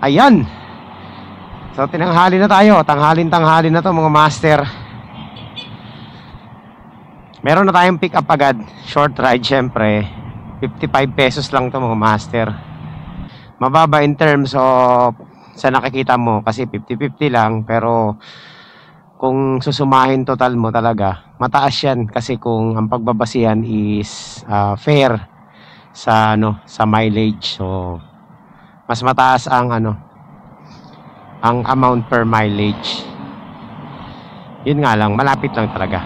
Ayan. So tinanghali na tayo. Tanghali na to mga master. Meron na tayong pick up agad. Short ride syempre. 55 pesos lang to mga master. Mababa in terms of sa nakikita mo kasi 50-50 lang, pero kung susumahin total mo talaga mataas yan kasi kung ang pagbabasihan is fair sa sa mileage. So mas mataas ang ang amount per mileage. Yun nga lang, malapit lang talaga.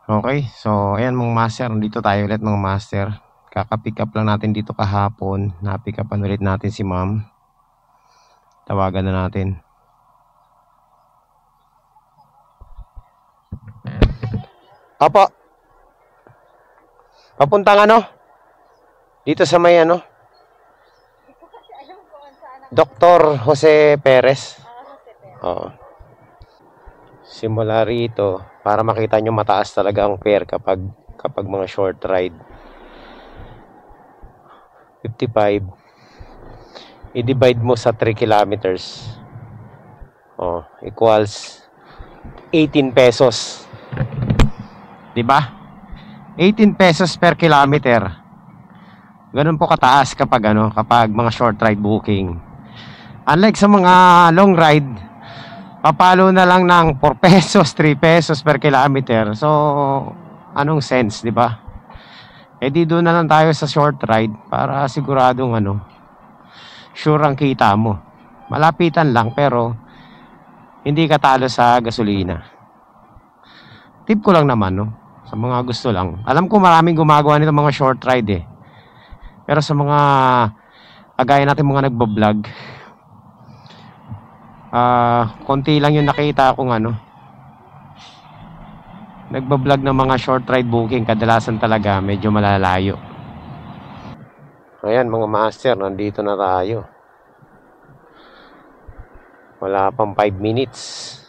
Okay, so ayan mga master, dito tayo ulit mga master. Kaka-pick up lang natin dito kahapon. Na-pick upan ulit natin si ma'am. Tawagan na natin. Opo. Papuntang dito sa may Dr. Jose Perez. Oo. Simula rito para makita nyo mataas talaga ang fare kapag mga short ride. 55 i-divide mo sa 3 kilometers equals 18 pesos, diba? 18 pesos per kilometer. Ganun po kataas kapag kapag mga short ride booking. Unlike sa mga long ride, papalo na lang ng 4 pesos 3 pesos per kilometer. So anong sense, diba? Di doon na lang tayo sa short ride para siguradong sure ang kita mo. Malapitan lang pero hindi ka talo sa gasolina. Tip ko lang naman sa mga gusto lang. Alam ko maraming gumagawa nito mga short ride pero sa mga kagaya natin mga nagbablog, konti lang yung nakita kung nagbablog ng mga short ride booking. Kadalasan talaga medyo malalayo. Ayan mga master, nandito na tayo. Wala pang 5 minutes.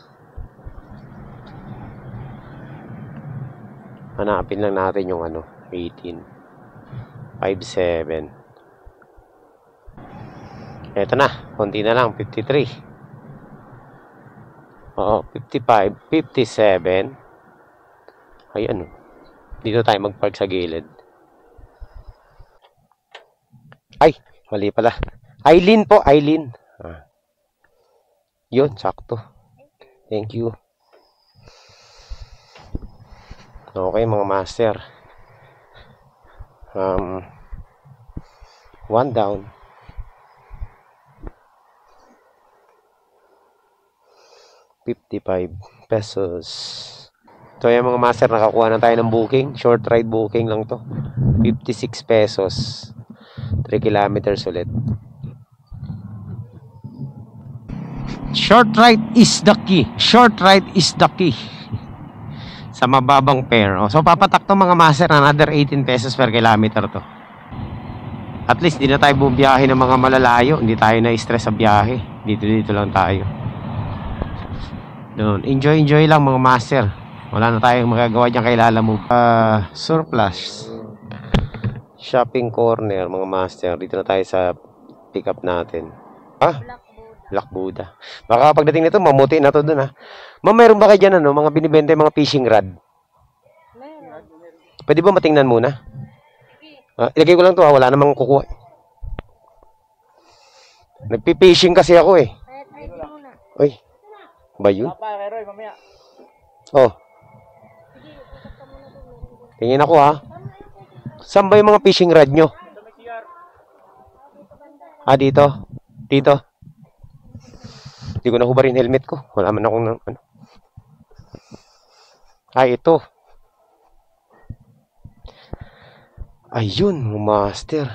Hanapin lang natin yung 18.57. Eto na, konti na lang, 53. Oo, 55, 57. Ayan dito tayo magpark sa gilid. Ay, mali pala. Aileen po, Aileen. Yun, sakto. Thank you. Okay mga master. One down. ₱55. So yung mga master, nakakuha na tayo ng booking. Short ride booking lang to. 56 pesos. 3 kilometers ulit. Short ride is the key. Short ride is the key. Sa mababang fare. So papatak to mga master, another 18 pesos per kilometer to. At least di na tayo bumiyahe ng mga malalayo. Hindi tayo na-stress sa biyahe. Dito lang tayo. Doon. Enjoy lang mga master. Wala na tayong magagawa dyan kay Lalamove. Surplus shopping corner mga master. Dito na tayo sa pick up natin. Black Buddha. Baka pagdating nito mamuti na to dun Ma'am, meron ba kayo dyan mga binibenta mga fishing rod? Meron. Pwede ba matingnan muna? Ilagay ko lang to wala namang kukuha. Nagpi-fishing kasi ako Uy, ba yun? Tingin ako Saan ba yung mga fishing rod nyo? Dito. Dito. Hindi ko nahubarin helmet ko. Wala man akong ito. Ayun, master.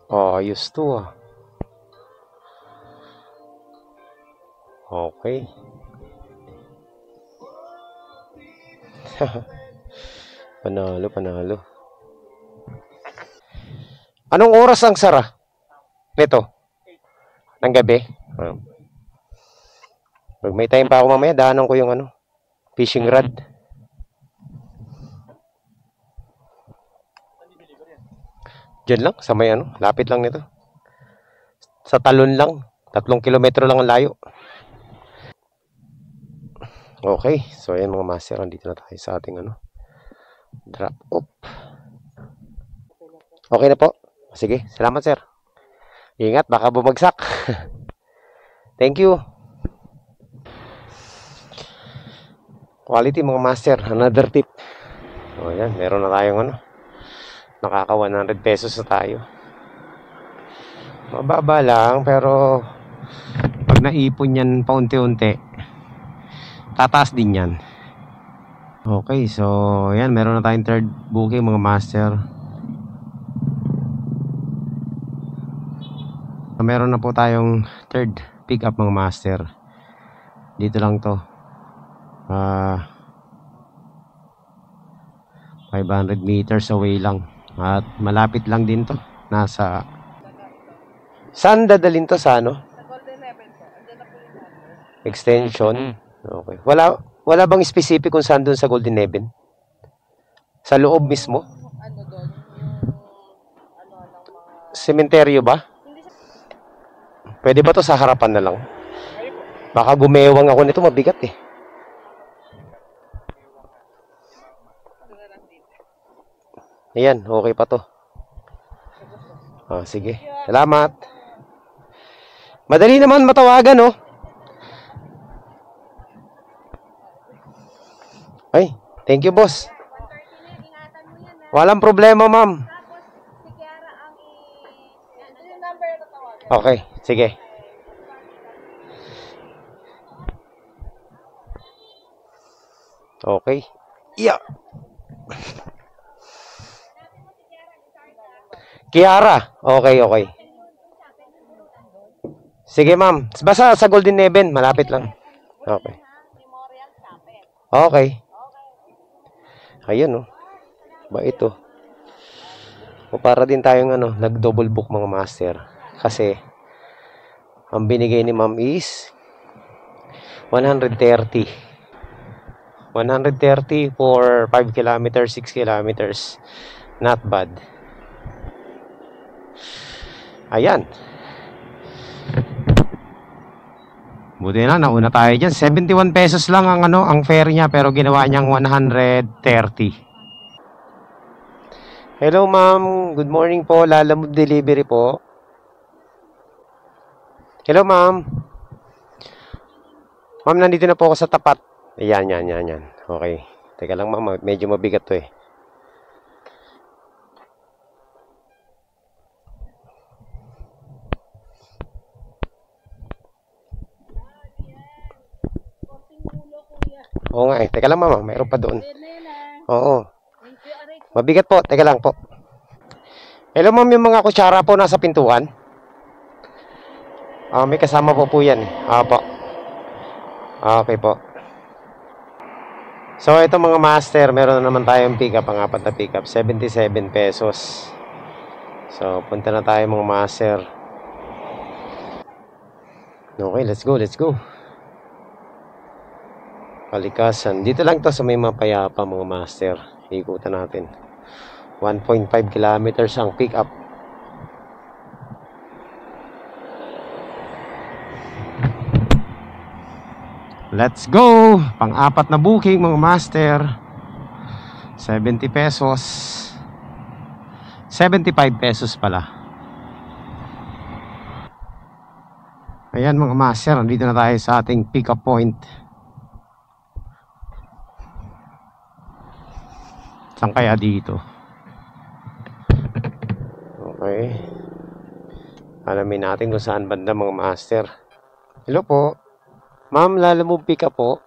Oh, ayos to ah. Okay. Panalo, panalo. Anong oras ang sara nito? Ng gabi? Pag may time pa ako mamaya, daanan ko yung ano, fishing rod. Diyan lang, sa may ano, lapit lang nito. Sa talon lang, 3 kilometro lang ang layo. Okay, so ayan mga master, andito na tayo sa ating ano, drop off. Okay na po. Sige, salamat sir. Ingat, baka bumagsak. Thank you. Quality mga master, another tip. So ayan, meron na tayong ano, nakaka 100 pesos na tayo. Mababa lang, pero pag naipon yan paunti-unti, tataas din yan. Okay, so yan, meron na tayong third booking mga master. So, meron na po tayong third pick up mga master. Dito lang to. 500 meters away lang. At malapit lang din to. Nasa... Saan dadalhin to sa ano? Sa Golden Heaven po. Andiyan na po yung number. Extension? Okay. Wala bang specific kung saan doon sa Golden Heaven? Sa loob mismo? Ano doon? Yung ano ng mga... Sementeryo ba? Hindi siya... Pwede ba to sa harapan na lang? Baka gumewang ako nito, mabigat eh. Ayan, okay pa to. Sige. Salamat. Madali naman matawagan, oh. Ay, thank you, boss. 130 na, ingatan mo yan ha. Walang problema, ma'am. Tapos si Kiara ang ano yung number na tawagan? Okay, sige. Okay. Yeah. Kiara. Okay, okay. Sige, ma'am. Basta sa Golden Heaven, malapit lang. Okay. Memorial Chapel. Okay. Ayan, oh. Ba ito? O para din tayong ano, nag-double book mga master. Kasi, ang binigay ni ma'am is 130. 130 for 5 kilometers, 6 kilometers. Not bad. Ayan. Buti na, nauna tayo dyan. 71 pesos lang ang, ano, ang fare niya, pero ginawa niyang 130. Hello ma'am, good morning po. Lalamove delivery po. Hello ma'am. Ma'am, nandito na po ako sa tapat. Ayan, yan. Okay. Teka lang ma'am, medyo mabigat to eh. Oo nga eh. Teka lang ma'am, mayroon pa doon. Oo. Mabigat po. Teka lang po. Hello ma'am, yung mga kutsara po nasa pintuan. May kasama po yan. Po. Okay po. So, ito mga master, meron na naman tayong pick up, ang apat na pick up, 77 pesos. So, punta na tayo mga master. Okay, let's go. Kalikasan. Dito lang to sa may mapayapa mga master. Ikutan natin. 1.5 kilometers ang pick up. Let's go! Pang-apat na booking mga master. 70 pesos. 75 pesos pala. Ayan mga master, nandito na tayo sa ating pick up point. Saan kaya dito? Okay. Alamin natin kung saan banda mga master. Hello po. Ma'am, Lalamove pick up po.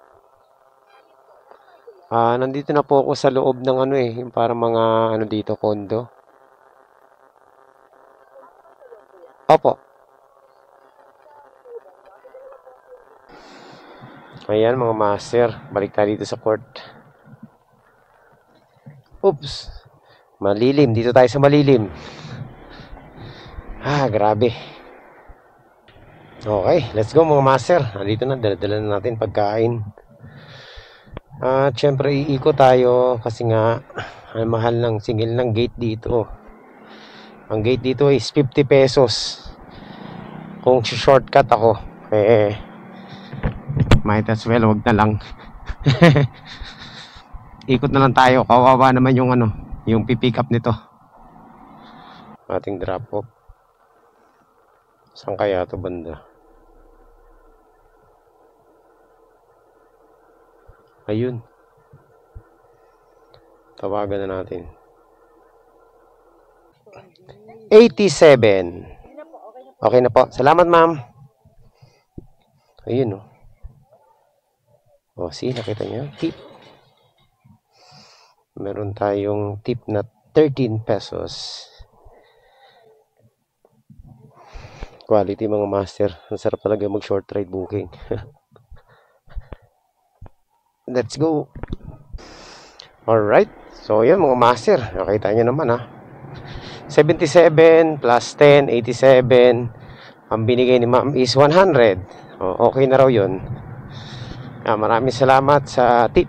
Nandito na po ako sa loob ng ano eh, yung parang mga ano dito, condo. Opo. Ayan mga master, balik tayo dito sa court. Oops. Malilim, dito tayo sa malilim. Grabe. Okay, let's go mga master. Nandito na, dala-dala na natin pagkain. At syempre iikot tayo kasi nga ang mahal ng singil ng gate dito. Ang gate dito is 50 pesos. Kung shortcut ako, might as well wag na lang. Ikot na lang tayo. Kawawa naman yung yung pipick up nito. Ating drop off. Saan kaya to banda? Ayun. Tawagan na natin. 87. Okay na po. Salamat, ma'am. Ayun, see, nakita niyo? Tip. Meron tayong tip na 13 pesos. Quality mga master. Ang sarap talaga mag short ride booking. Let's go. Alright. So, yan mga master. Nakita nyo naman 77 plus 10, 87. Ang binigay ni ma'am is 100. Okay na raw yun. Maraming salamat sa tip.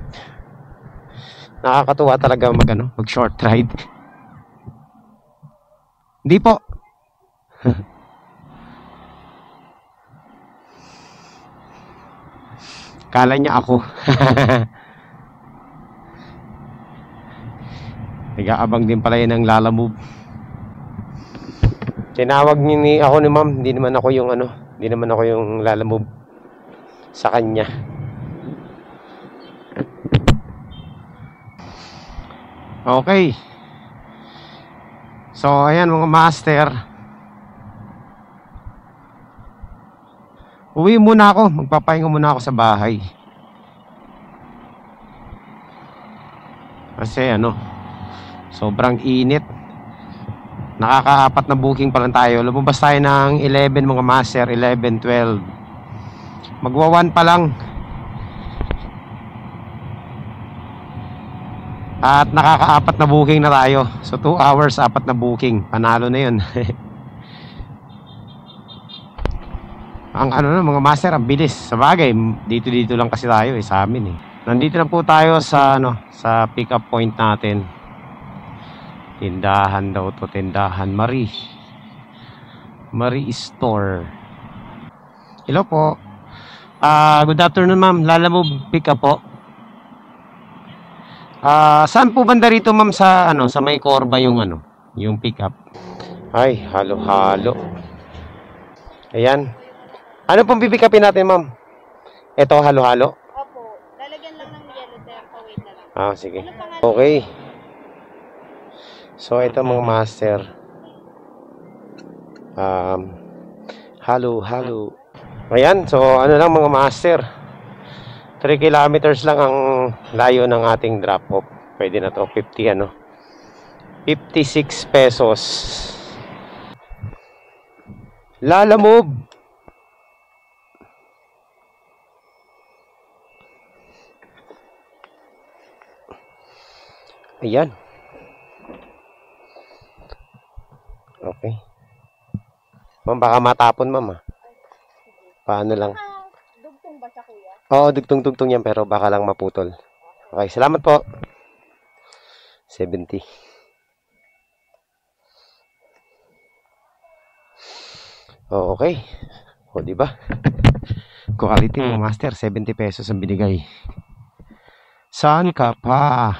Nakakatuwa talaga mag short ride. Hindi po. Kala niya ako. Nag-aabang din pala yan ng Lalamove. Tinawag niya ako ni ma'am. Hindi naman ako yung Lalamove sa kanya. Okay. So ayan mga master, uwi muna ako. Magpapahinga muna ako sa bahay. Kasi sobrang init. Nakakaapat na booking pa lang tayo. Lumabas tayo ng 11 mga master. 11, 12. Magwa 1 pa lang. At nakakaapat na booking na tayo. So 2 hours, 4 na booking. Panalo na yun. Ang mga master, ang bilis. Sa bagay, dito lang kasi tayo sa amin Nandito na po tayo sa sa pick up point natin. Tindahan daw to, tindahan Marie Store. Hello po. Good afternoon ma'am. Lalamove pick up po. Saan po banda rito ma'am sa sa may Corba yung yung pick up? Ay, halo-halo. Ayan. Ano pong pipick upin natin ma'am? Ito halo-halo? Opo. Lalagyan lang ng yellow tape. Wait na lang. Sige. Okay. So ito mga master. Halo-halo. Ayan, so lang mga master. 3 kilometers lang ang layo ng ating drop off. Pwede na to 56 pesos. Lalamove. Ayan. Okay. Ma'am, baka matapon ma'am Paano lang? Dugtong ba siya kuya? Oo, dugtong-dugtong yan pero baka lang maputol. Okay, salamat po. 70. Okay. Di ba? Quality mo master, 70 pesos ang binigay. Saan ka pa?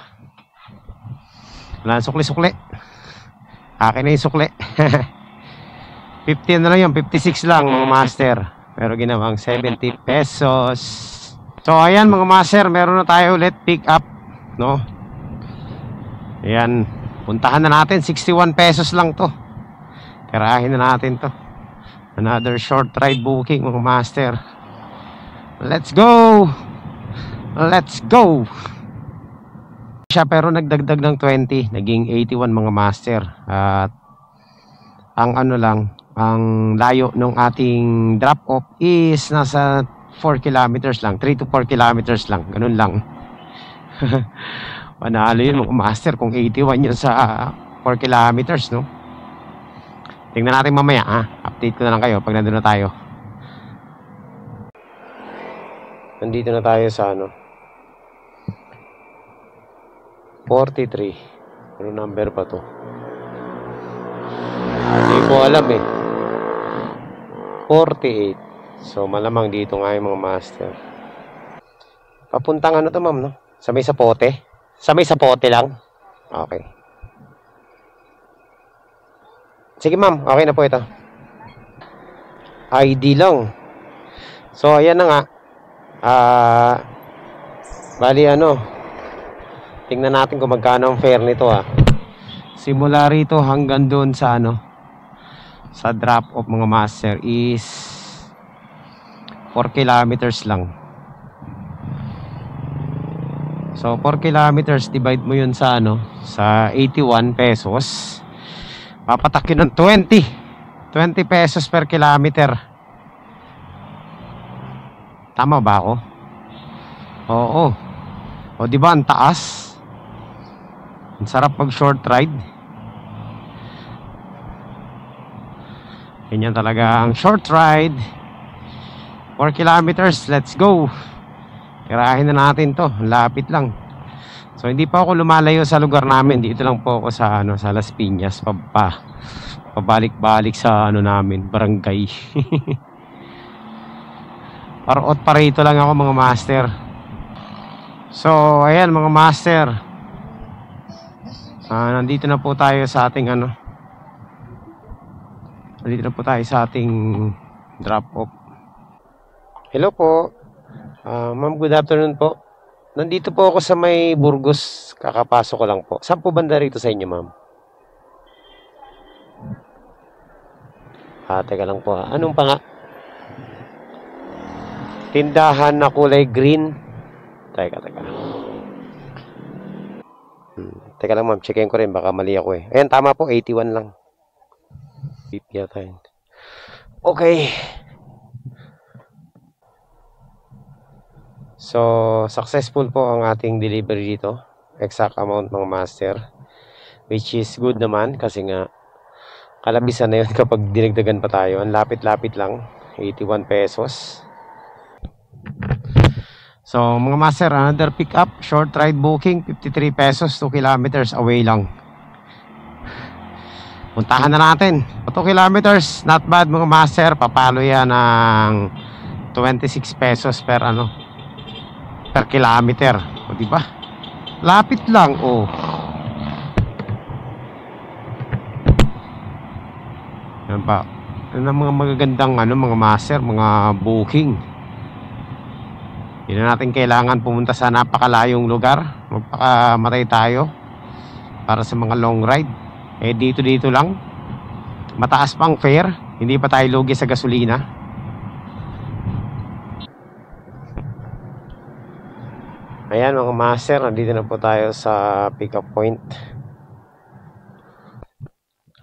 Wala, sukli-sukli. Akin na yung sukli. 50 na lang yun, 56 lang mga master. Pero ginawang 70 pesos. So ayan mga master, meron na tayo ulit pick up, Ayan, puntahan na natin, 61 pesos lang to. Tirahin na natin to. Another short ride booking mga master. Let's go. Let's go. Siya pero nagdagdag ng 20, naging 81 mga master. At ang lang, ang layo ng ating drop off is nasa 4 kilometers lang, 3 to 4 kilometers lang, ganun lang. Panalo yun mga master kung 81 yun sa 4 kilometers, no? Tingnan natin mamaya, ha? Update ko na lang kayo pag nandun na tayo. Nandito na tayo sa 43. Ano number pa to? Hindi ko alam eh. 48. So malamang dito nga yung mga master. Papuntang to ma'am, no? Sa may Sapote? Sa may Sapote lang? Okay. Sige ma'am, okay na po ito. ID lang. So ayan na nga. Bali tingnan natin kung magkano ang fare nito, ha. Simula rito hanggang doon sa sa drop off mga master is 4 kilometers lang. So 4 kilometers divide mo yun sa sa 81 pesos. Papatak yun ng 20 pesos per kilometer. Tama ba ako? Oo. O di ba ang taas? Ang sarap mag short ride. Ganyan talaga ang short ride. 4 kilometers, let's go. Tirahin na natin to, lapit lang. So hindi pa ako lumalayo sa lugar namin. Dito lang po ako sa sa Las Piñas, pabalik-balik sa namin, barangay. Parot pa rito lang ako mga master. So ayan mga master, nandito na po tayo sa ating nandito na po tayo sa ating drop off. Hello po, ma'am, good afternoon po. Nandito po ako sa may Burgos, kakapasok ko lang po. Saan po banda rito sa inyo, ma'am? Teka lang po, anong pa nga? Tindahan na kulay green. Teka. Teka lang ma'am, checkin ko rin, baka mali ako eh. Ayan, tama po, 81 lang. Okay. So, successful po ang ating delivery dito. Exact amount mga master. Which is good naman kasi nga kalabisan na yun kapag dinagdagan pa tayo. Ang lapit-lapit lang, 81 pesos. So mga master, another pick up, short ride booking, 53 pesos, 2 kilometers away lang. Puntahan na natin. 2 kilometers, not bad mga master. Papalo yan ng 26 pesos per per kilometer. O diba? Lapit lang, oh. Yan pa. Yan ang mga magagandang mga master, mga booking. Hindi na natin kailangan pumunta sa napakalayong lugar. Magpakamatay tayo para sa mga long ride. Eh dito lang. Mataas pang fare. Hindi pa tayo lugi sa gasolina. Ayan mga master, nandito na po tayo sa pick up point.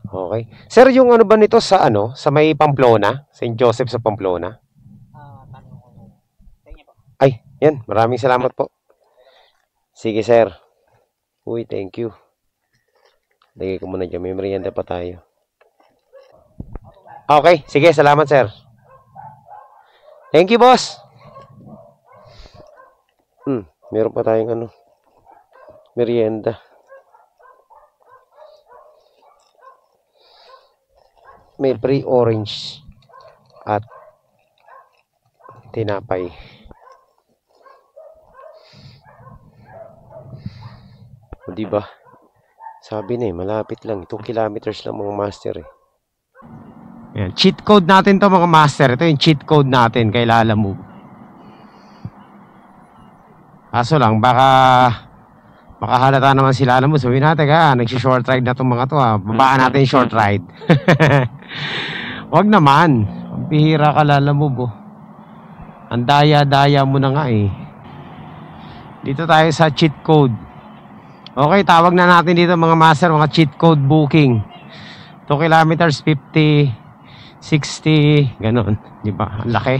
Okay. Sir, yung ba nito sa sa may Pamplona? St. Joseph sa Pamplona? Ay, yan. Maraming salamat po. Sige, sir. Uy, thank you. Lagay ko muna dyan. May merienda pa tayo. Okay. Sige, salamat, sir. Thank you, boss. Meron pa tayong merienda. May free orange at tinapay. O diba? Sabi na malapit lang. 2 kilometers lang mga master eh. Yan. Cheat code natin to mga master. Ito yung cheat code natin kay Lalamove. Kaso lang, baka makahalata naman si Lalamove. Sabihin natin nagsi-short ride na itong mga to Babaan natin yung short ride. Wag naman. Bihira ka Lalamove Ang daya-daya mo na nga eh. Dito tayo sa cheat code. Okay, tawag na natin dito mga master, mga cheat code booking. 2 kilometers 50 60, ganun, di ba? Ang laki.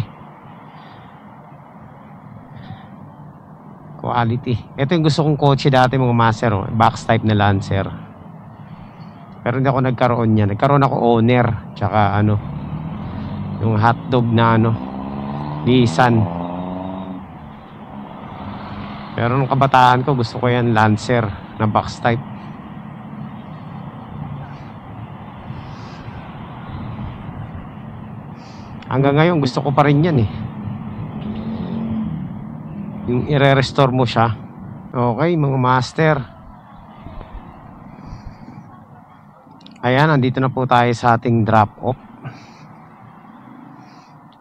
Quality. Ito yung gusto kong kotse dati mga master, oh. Box type na Lancer. Pero hindi ako nagkaroon niya. Nagkaroon ako owner, tsaka ano, yung hotdog na ano, Nissan. Pero nung kabataan ko, gusto ko yan Lancer na box type. Hanggang ngayon gusto ko pa rin yan eh. Yung i-restore mo siya. Okay mga master. Ayan, nandito na po tayo sa ating drop off.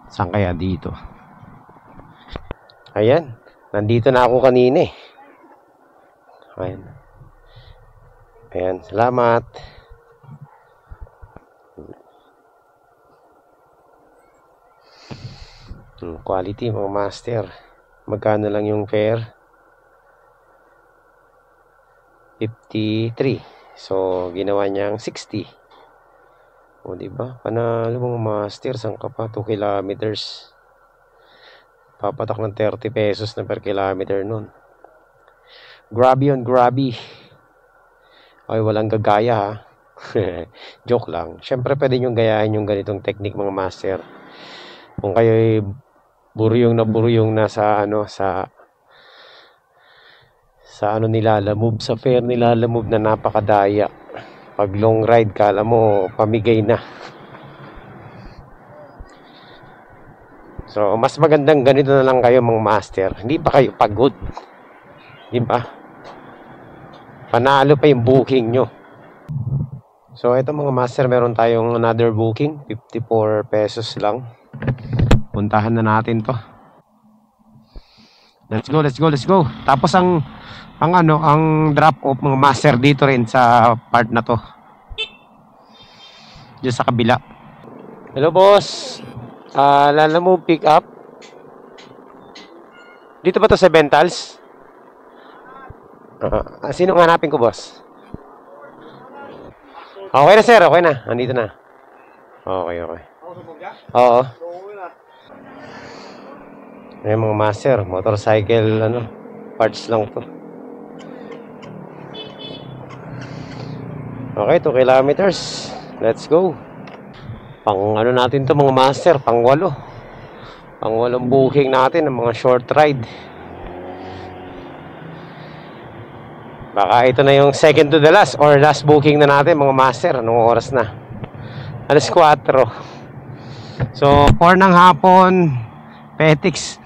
Saan kaya dito? Ayan, nandito na ako kanina eh. Ayan. Ayan, salamat. Quality mga master. Magkano lang yung fare? 53. So ginawa niyang 60. O diba? Panalo mga master. Saan ka pa? 2 kilometers. Papatak ng 30 pesos na per kilometer nun. Grabe yun, grabe. Ay, walang gagaya ha. Joke lang. Syempre pwede nyo gayahin yung ganitong technique mga master. Kung kayo'y buryong na sa ano, sa ano nilalamove, sa fair nilalamove na napakadaya. Pag long ride, kala mo pamigay na. So mas magandang ganito na lang kayo mga master. Hindi pa kayo pagod, di ba? Panalo pa yung booking nyo. So ito mga master, meron tayong another booking, 54 pesos lang. Puntahan na natin to. Let's go, let's go, let's go. Tapos ang drop off mga master dito rin sa part na to. Diyan sa kabila. Hello boss. Lalamove pick up. Dito ba to sa Bentals? Sino hanapin ko boss? Okay na sir, okay na. Andito na. Okay, okay. Oo. Ayan mga master, motorcycle parts lang to. Okay, 2 kilometers. Let's go. Pang natin to mga master, pang 8. Pang 8 booking natin ng mga short ride. Baka ito na yung second to the last or last booking na natin mga master. Anong oras na? 4:00. So 4 ng hapon, Petix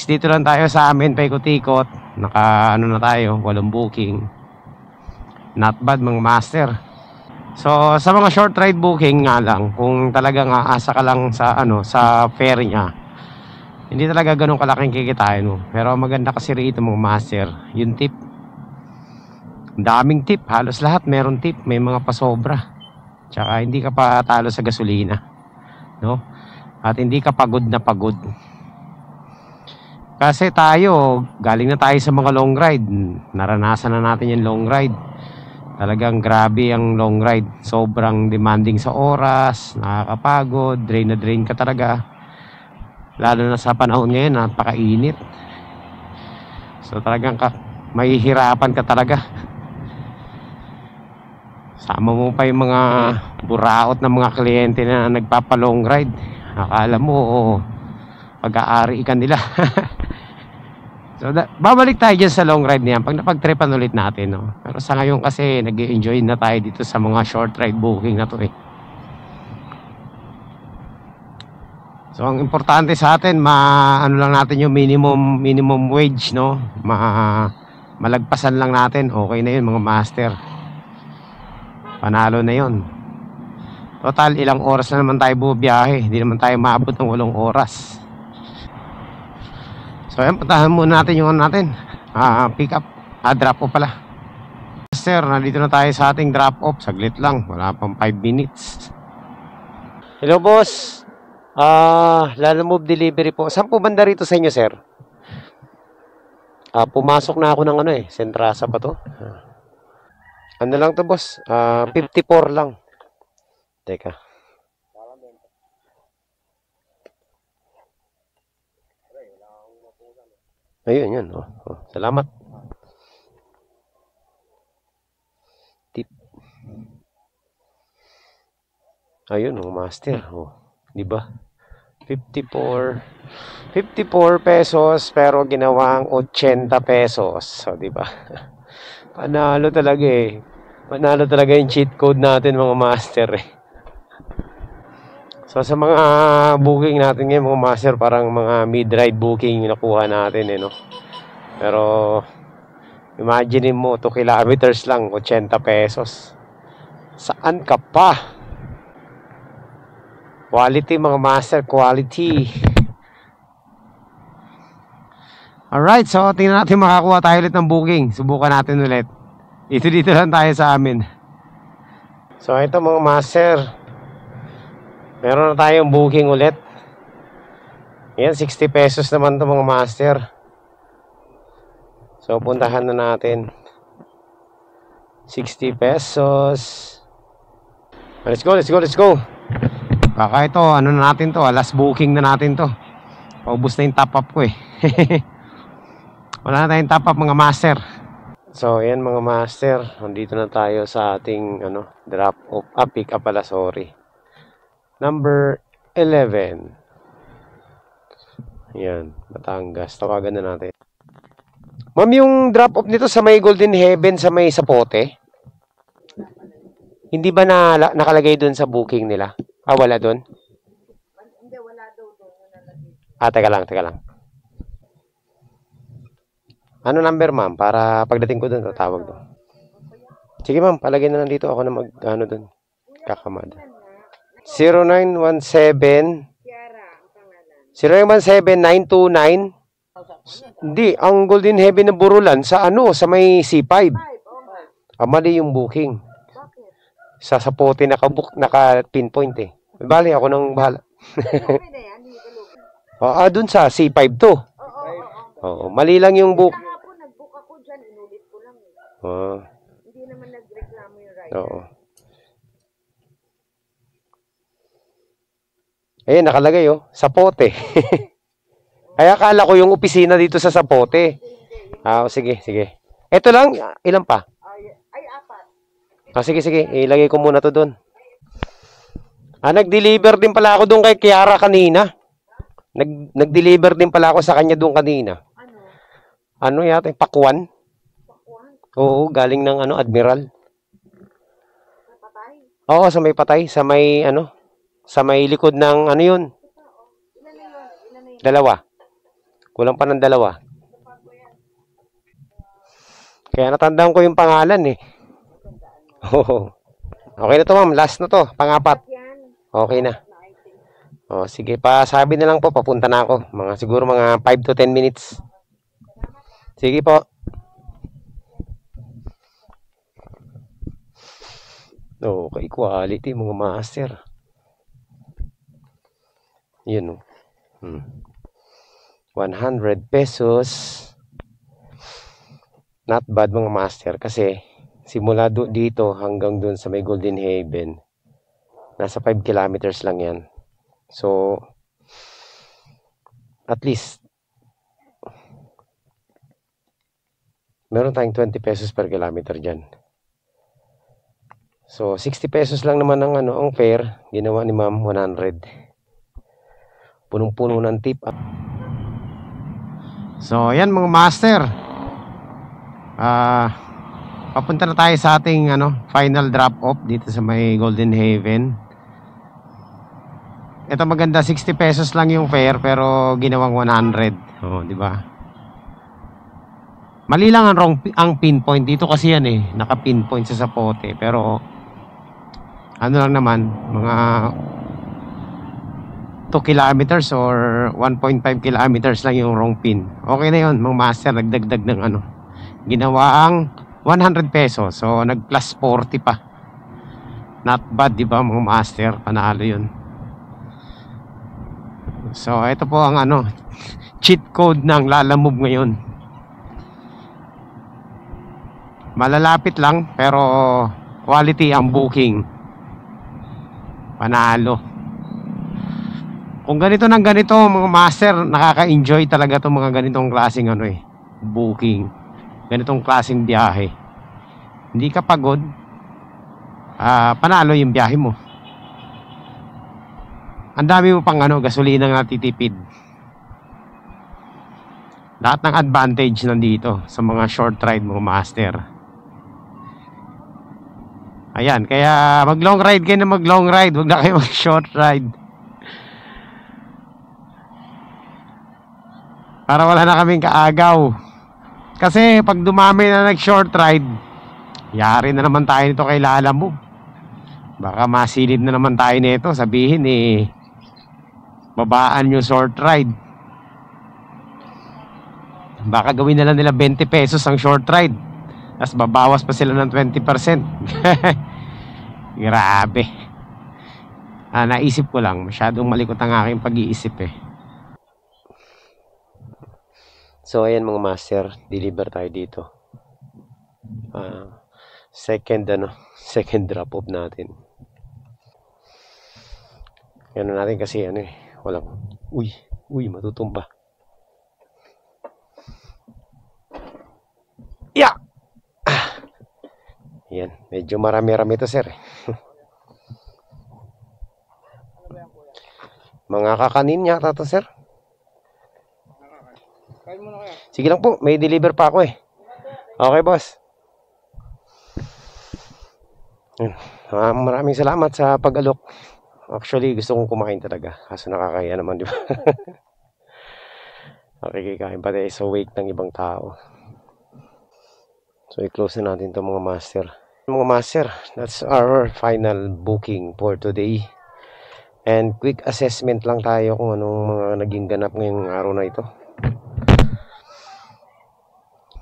dito lang tayo sa amin, paikot-ikot. Naka na tayo, 8 booking. Not bad mga master. So sa mga short ride booking nga lang, kung talagang aasa ka lang sa sa fare niya, hindi talaga ganun kalaking kikitain mo. Pero maganda kasi rito mga master, yung tip. Daming tip, halos lahat meron tip, may mga pasobra. Tsaka hindi ka pa talo sa gasolina, no? At hindi ka pagod na pagod. Kasi tayo, galing na tayo sa mga long ride. Naranasan na natin yung long ride. Talagang grabe ang long ride. Sobrang demanding sa oras, nakakapagod, drain na drain ka talaga. Lalo na sa panahon ngayon, napakainit. So talagang mahihirapan ka talaga. Sama mo pa yung mga buraot na mga kliyente na nagpapa-long ride. Akala mo, pag-aari ka nila. So, babalik tayo dyan sa long ride niyan pag napag-tripan ulit natin, no? Pero sa ngayon kasi, nag-enjoy na tayo dito sa mga short ride booking na to eh. So, ang importante sa atin, lang natin yung minimum wage, no? Malagpasan lang natin. Okay na yun, mga master. Panalo na yun. Total, ilang oras na naman tayo bubiyahe. Hindi naman tayo maabot ng 8 oras. So, ayan, puntahan muna natin yung pick up. Drop off pala. Sir, nandito na tayo sa ating drop off. Saglit lang, wala pang 5 minutes. Hello, boss. Lalamove delivery po. Saan po banda rito sa inyo, sir? Pumasok na ako ng Sentrasa pa to. Ano lang to, boss? 54 lang. Teka. Ayun, yan. Salamat. Tip. Ayun, master. Di ba? 54 pesos pero ginawang 80 pesos. So, di ba? Panalo talaga eh. Panalo talaga yung cheat code natin mga master eh. So sa mga booking natin ngayon mga master, parang mga mid-ride booking yung nakuha natin eh, no? Pero imagine mo 2 kilometers lang 80 pesos. Saan ka pa? Quality mga master, quality. Alright, so tingnan natin makakuha tayo ulit ng booking. Subukan natin ulit. Dito lang tayo sa amin. So ito mga master, meron na tayong booking ulit. Yan, 60 pesos naman to mga master. So puntahan na natin. 60 pesos. Let's go, let's go, let's go. Baka ito, ano na natin to, last booking na natin to. Paubos na yung top up ko eh. Wala na tayong top up mga master. So yan mga master, nandito na tayo sa ating drop off, pick up pala, sorry. Number 11. Yan, Batangas. Tawagan na natin. Ma'am, yung drop off nito sa may Golden Heaven, sa may Sapote, hindi ba nakalagay doon sa booking nila? Wala doon? Hindi, wala daw doon. Teka lang. Ano number ma'am? Para pagdating ko doon, tatawag doon. Sige ma'am, palagay na lang dito. Ako na doon. Kakamada. 0917 0917-929. Hindi, ang Golden Heaven na Burulan sa sa may C5. Mali yung booking. Sa Sapote naka-pinpoint eh. Bali, ako nang bahala. Dun sa C5 to. Oo, mali lang yung book. Nag-book ako dyan, inulit ko lang eh. Hindi naman nagreklamo yung rider. Oo. Ayun, nakalagay Sapote. Kaya akala ko yung opisina dito sa Sapote. Sige. Ito lang, ilan pa? Ay, 4. Sige. Ilagay ko muna to doon. Nag-deliver din pala ako doon kay Kiara kanina. Nag-deliver din pala ako sa kanya doon kanina. Ano yata? Pakwan? Oo, galing ng Admiral. Patay? Oo, sa may patay. Sa may sa may likod ng yun? Dalawa. Kulang pa ng 2. Kaya natandaan ko yung pangalan eh. Oo. Okay na to ma'am. Last na to. Pang-4. Okay na. Sige. Pasabi na lang po. Papunta na ako. Siguro mga 5 to 10 minutes. Sige po. Okay. Quality mga master. Yun 100 pesos. Not bad mga master. Kasi simula dito hanggang dun sa may Golden Haven, nasa 5 kilometers lang yan. So at least meron tayong 20 pesos per kilometer dyan. So 60 pesos lang naman ang ang fare. Ginawa ni ma'am 100. Punong-puno ng tip. So yan mga master, papunta na tayo sa ating final drop off dito sa may Golden Haven. Ito maganda, 60 pesos lang yung fare pero ginawang 100. Di ba? Mali lang ang pinpoint dito kasi yan eh, naka-pinpoint sa Sapote, pero lang naman, mga 2 kilometers or 1.5 kilometers lang yung wrong pin. Okay na yun mga master, nagdagdag ng ginawaang 100 pesos. So nag plus 40 pa. Not bad, di ba mga master? Panalo yun. So ito po ang cheat code ng Lalamove ngayon. Malalapit lang pero quality ang booking. Panalo. Kung ganito ng ganito mga master, nakaka-enjoy talaga itong mga ganitong klaseng booking, ganitong klaseng biyahe. Hindi ka pagod, panalo yung biyahe mo. Ang dami mo pang gasolina na natitipid. Lahat ng advantage nandito sa mga short ride mga master. Ayan, kaya mag long ride kayo na mag long ride, huwag na kayo mag short ride. Para wala na kaming kaagaw. Kasi pag dumami na nag short ride, yari na naman tayo nito kay Lala mo. Baka masilip na naman tayo nito, sabihin babaan yung short ride. Baka gawin na lang nila 20 pesos ang short ride, tapos babawas pa sila ng 20%. Grabe. Naisip ko lang, masyadong malikot ang aking pag-iisip So ayan mga master, deliver tayo dito. Second drop off natin. Yan natin kasi walang matutumba. Yeah. Yan, medyo marami-rami ito sir. Mga kakanin yata to sir. Sige lang po, may deliver pa ako Okay boss. Maraming salamat sa pag-alok. Actually gusto kong kumain talaga, kaso nakakaya naman, di ba? Kikain pa tayo sa wake ng ibang tao. So i-close na natin ito mga master. Mga master, that's our final booking for today. And quick assessment lang tayo kung anong mga naging ganap ngayong araw na ito.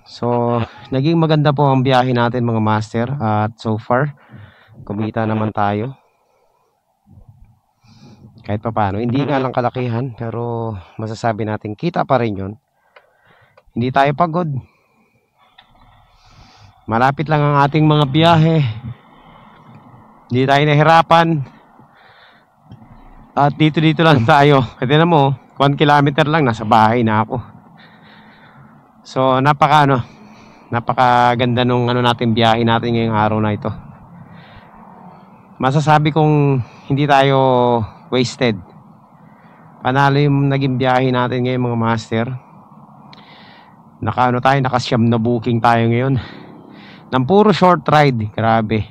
So naging maganda po ang biyahe natin mga master. At so far kumita naman tayo kahit pa paano. Hindi nga lang kalakihan, pero masasabi natin kita pa rin yun. Hindi tayo pagod. Malapit lang ang ating mga biyahe. Hindi tayo nahirapan. At dito lang tayo. Kasi na mo, 1 kilometer lang, nasa bahay na ako. So napakaganda nung natin biyahe natin ngayong araw na ito. Masasabi kong hindi tayo wasted. Panalo yung naging biyahe natin ngayon mga master. Nakasyam na booking tayo ngayon ng puro short ride. Grabe.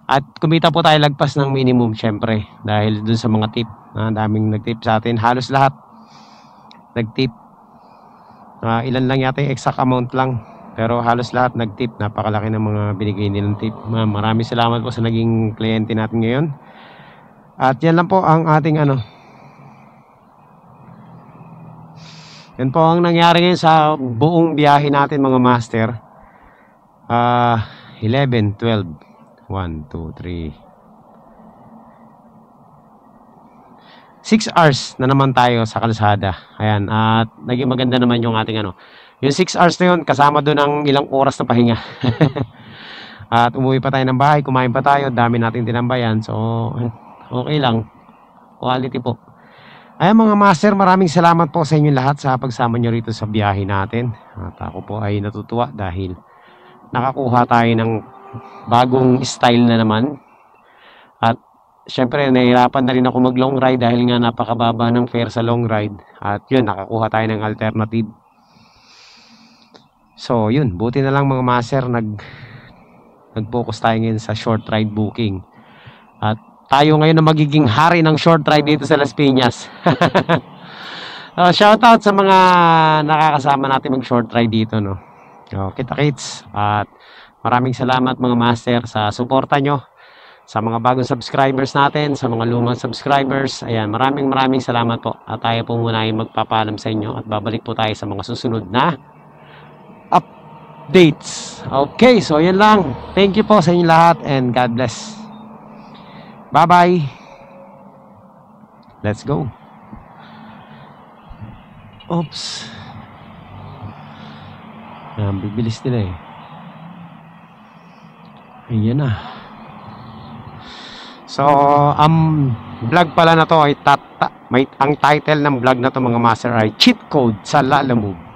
At kumita po tayo lagpas ng minimum syempre, dahil dun sa mga tip. Daming nagtip sa atin, halos lahat nagtip. Ilan lang yata yung exact amount lang, pero halos lahat nagtip. Napakalaki ng mga binigay nilang tip. Maraming salamat po sa naging kliyente natin ngayon. At yan lang po ang ating yan po ang nangyari ngayon sa buong biyahe natin mga master. 11, 12 1, 2, 3 6 hours na naman tayo sa kalsada. Ayan, at naging maganda naman yung ating yung 6 hours na yun, kasama doon ang ilang oras na pahinga. At umuwi pa tayo ng bahay, kumain pa tayo, dami nating tinambayan. So okay lang, quality po. Ayan mga master, maraming salamat po sa inyo lahat sa pagsama nyo rito sa biyahe natin. At ako po ay natutuwa dahil nakakuha tayo ng bagong style na naman. At syempre nahirapan na rin ako mag long ride dahil nga napakababa ng fare sa long ride. At yun, nakakuha tayo ng alternative. So yun, buti na lang mga master, nag-focus tayo ngayon sa short ride booking. At tayo ngayon na magiging hari ng short ride dito sa Las Piñas. Shout out sa mga nakakasama natin mag short ride dito, no. Kita-kits. At maraming salamat mga master sa suporta nyo, sa mga bagong subscribers natin, sa mga lumang subscribers. Ayan, maraming salamat po. At tayo po muna ay magpapaalam sa inyo at babalik po tayo sa mga susunod na updates. Okay, so yan lang. Thank you po sa inyo lahat and God bless. Bye-bye. Let's go. Oops. Bibilis nila Ayan na. So, vlog pala na to ay Ang title ng vlog na to mga master ay Cheat Code sa Lalamove.